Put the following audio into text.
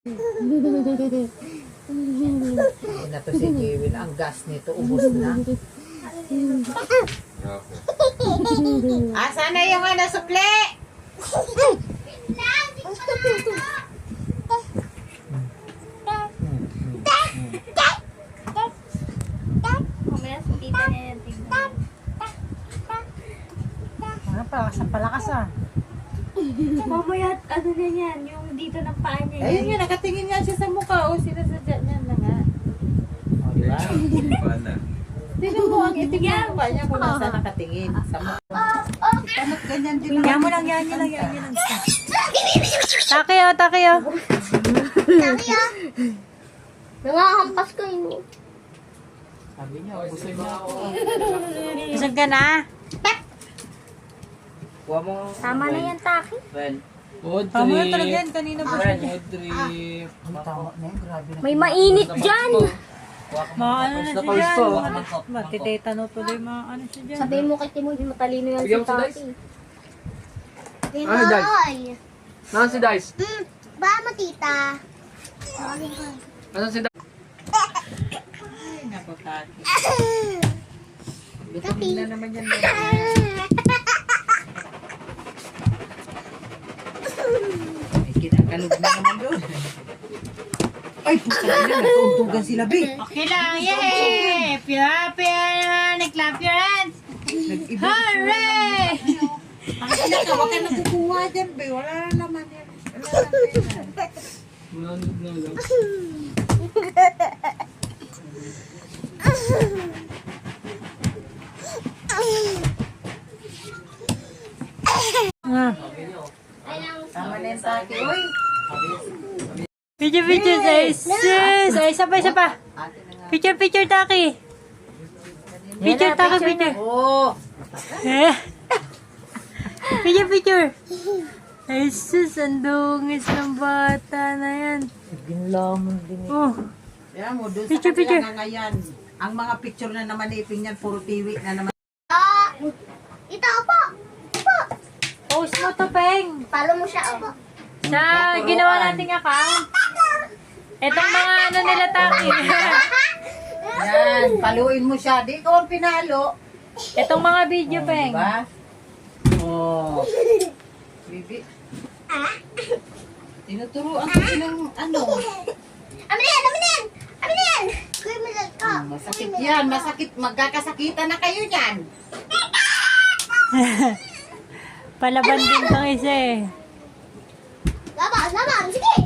Na to si Kevin, ang gas nito, ubos na. Asa na yung ano, sukli? Mamaya sa tita niya yan, tingnan. Ano pa, palakas ah. Mamaya, ano na yan, yung dito ng paa niya. Ayun nga, nakatingin nga siya sa mukha. O, sinasadya niya na nga. O, di ba? Tingnan mo, ang itim ng mukha niya kung nasa nakatingin. Sa mukha. Kanot ganyan din lang. Yan mo lang, yan nyo lang, yan nyo lang. Takyo, takyo. Nangahampas ko yun. Sabi niya, ubusin niya ako. Busog ka na? Kuha mo. Tama na yan, Taki. Ren. Tama na talaga yan, kanina ba siya dyan? Ang tama na yun, grabe na. May mainit dyan. Mga ano na siya dyan, matitetano tuloy, mga ano siya dyan. Sabihin mo kay Timoy, matalino yan si Bigyan mo si Taki. Ano, Dice? Nasaan si Dice? Ba mo, tita? Nasaan si Dice? Ay, napapati. Vitamin na naman yan. Ay, kinakalog na naman doon. Ay, pusa na, nagkauntugan sila, Be. Okay lang, yay! Clap your hands! Hooray! Ang anak ka, huwag ka nakukuha dyan, Be. Wala na naman yan. Wala na yan. Ah. Tama na yung taki. Uy, Picture, guys! Yes! Ay, isa pa, isa pa! ate na nga. Picture, Taki! Picture, Taki, picture! Oh, Eh? Picture! Ay, sus, ang dungis ng bata na yan. ginlamon din. Oh, Yan mo, doon sa Picture, picture. kapila ngayon. Ang mga picture na naman ipin yan, puro tiwi na naman. Ito, opo. Opo. post mo to, Peng! Follow mo siya, opo. Sa ginawa nating account. Etong mga ano nila, Taki. Yan, paluin mo siya. Di ko ang pinalo. Etong mga video, Peng. Diba? Oh. Bibi. Tinuturuan ko silang ano. Amin yan, amin yan. Amin yan. Kuya, malag ka. Masakit yan, masakit. Magkakasakitan na kayo yan. Palaban din tong isa eh. Laban, laban. Sige.